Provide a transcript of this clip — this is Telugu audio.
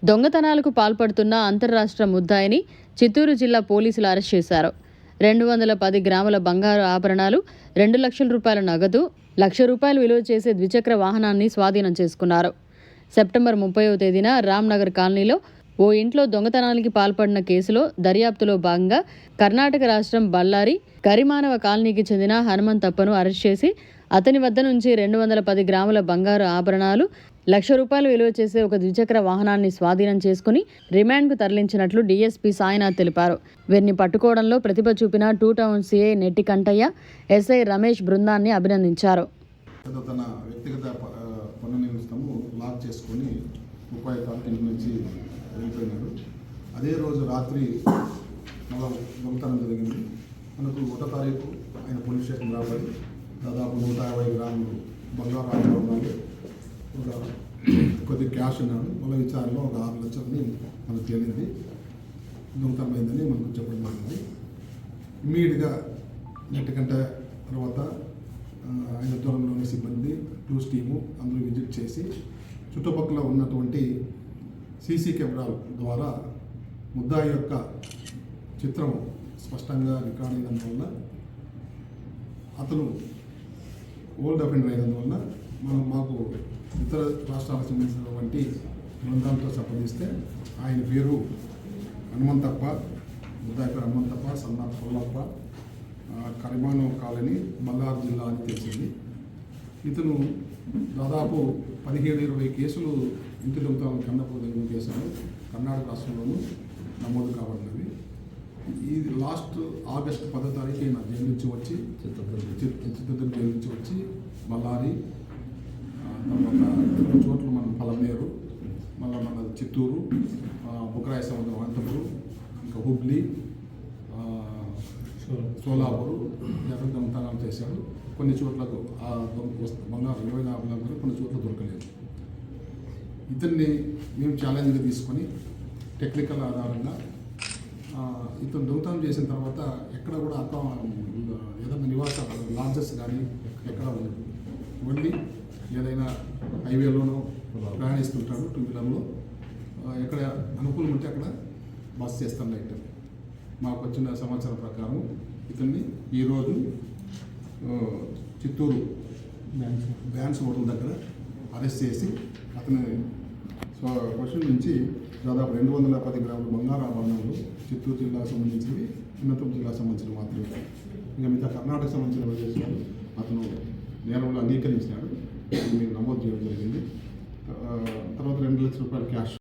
దొంగతనాలకు పాల్పడుతున్న అంతర్రాష్ట్ర ముద్దాయిని చిత్తూరు జిల్లా పోలీసులు అరెస్ట్ చేశారు. 210 గ్రాముల బంగారు ఆభరణాలు, 2 లక్షల రూపాయల నగదు, ₹1,00,000 విలువ చేసే ద్విచక్ర వాహనాన్ని స్వాధీనం చేసుకున్నారు. సెప్టెంబర్ 30వ తేదీన రామ్నగర్ కాలనీలో ఓ ఇంట్లో దొంగతనానికి పాల్పడిన కేసులో దర్యాప్తులో భాగంగా కర్ణాటక రాష్ట్రం బళ్ళారి కరిమానవ కాలనీకి చెందిన హనుమంతప్పను అరెస్ట్ చేసి అతని వద్ద నుంచి 210 గ్రాముల బంగారు ఆభరణాలు, ₹1,00,000 విలువ చేసే ఒక ద్విచక్ర వాహనాన్ని స్వాధీనం చేసుకుని రిమాండ్కు తరలించినట్లు డీఎస్పీ సాయినాథ్ తెలిపారు. వీరిని పట్టుకోవడంలో ప్రతిభ చూపిన 2 టౌన్ సీఐ నెట్టి కంటయ్య, ఎస్ఐ రమేష్ బృందాన్ని అభినందించారు. తన వ్యక్తిగత పన్ను నిమిత్తము లాక్ చేసుకొని 30 తారీఖు నుంచి వెళ్ళిపోయినాడు. అదే రోజు రాత్రి దొంగతనం జరిగింది. మనకు 1వ తారీఖు ఆయన పోలీస్ స్టేషన్ రాబడి దాదాపు 150 గ్రాములు బంగారు ఆభరణాలు, ఒక కొద్ది క్యాష్ ఉన్నాడు. మళ్ళీ విచారణలో ఒక 6 లక్షలని మనకు తేలింది. దొంగతనం అయిందని మనకు చెప్పడం జరిగింది. ఇమ్మీడియట్గా నెట్టికంట తర్వాత ఆయన దూరంలోని సిబ్బంది, టూస్ టీము అందరూ విజిట్ చేసి చుట్టుపక్కల ఉన్నటువంటి సీసీ కెమెరాల ద్వారా ముద్దాయి యొక్క చిత్రం స్పష్టంగా రికార్డ్ అయినందువల్ల, అతను ఓల్డ్ అఫెండర్ అయినందువల్ల మాకు ఇతర రాష్ట్రాలకు సంబంధించినటువంటి బృందాలతో సంప్రదిస్తే ఆయన పేరు హనుమంతప్ప, ముద్దాయి పేరు హనుమంతప్ప, సన్నా కొల్లప్ప, కరిమానవ కాలనీ, బళ్ళారి జిల్లా అని తెలిసింది. ఇతను దాదాపు 17-20 కేసులు ఇంటి దొంగతనం కన్నపూర్ కేసులు కర్ణాటక రాష్ట్రంలోనూ నమోదు కాబడినవి. ఇది లాస్ట్ ఆగస్టు 10వ తారీఖు ఈయన జైలు నుంచి వచ్చి చిత్తూరు జైలు నుంచి వచ్చి బళ్ళారి, తర్వాత కొన్ని చోట్ల మనం పలమనేరు, మళ్ళీ మన చిత్తూరు, బుకరాయ సముద్రం, అనంతపురం, ఇంకా హుబ్లీ, సోలాపూర్ దొంగతనాలు చేశాడు. కొన్ని చోట్లకు బంగారు 20 ఆభరణాలు కొన్ని చోట్ల దొరకలేదు. ఇతన్ని మేము ఛాలెంజ్గా తీసుకొని టెక్నికల్ ఆధారంగా ఇతను దొంగతనం చేసిన తర్వాత ఎక్కడ కూడా ఏదైనా నివాస లాడ్జెస్ కానీ ఎక్కడ ఉండదు. ఓన్లీ ఏదైనా హైవేలోనో ప్రయాణిస్తుంటాడు, 2 వీలర్లో. ఎక్కడ అనుకూలం ఉంటే అక్కడ బస్ చేస్తాను నైట్. మాకు వచ్చిన సమాచారం ప్రకారం ఇతన్ని ఈరోజు చిత్తూరు బ్యాన్స్ హోటల్ దగ్గర అరెస్ట్ చేసి అతని క్వశ్చన్ నుంచి దాదాపు 210 గ్రాముల బంగారు ఆభరణాలు చిత్తూరు జిల్లాకు సంబంధించినవి, అనంతపురం జిల్లాకు సంబంధించిన మాత్రమే. ఇంకా మిగతా కర్ణాటక సంబంధించిన ప్రదేశాలు అతను నేరంలో అంగీకరించినాడు. మేము నమోదు చేయడం జరిగింది. తర్వాత ₹2 లక్షల క్యాష్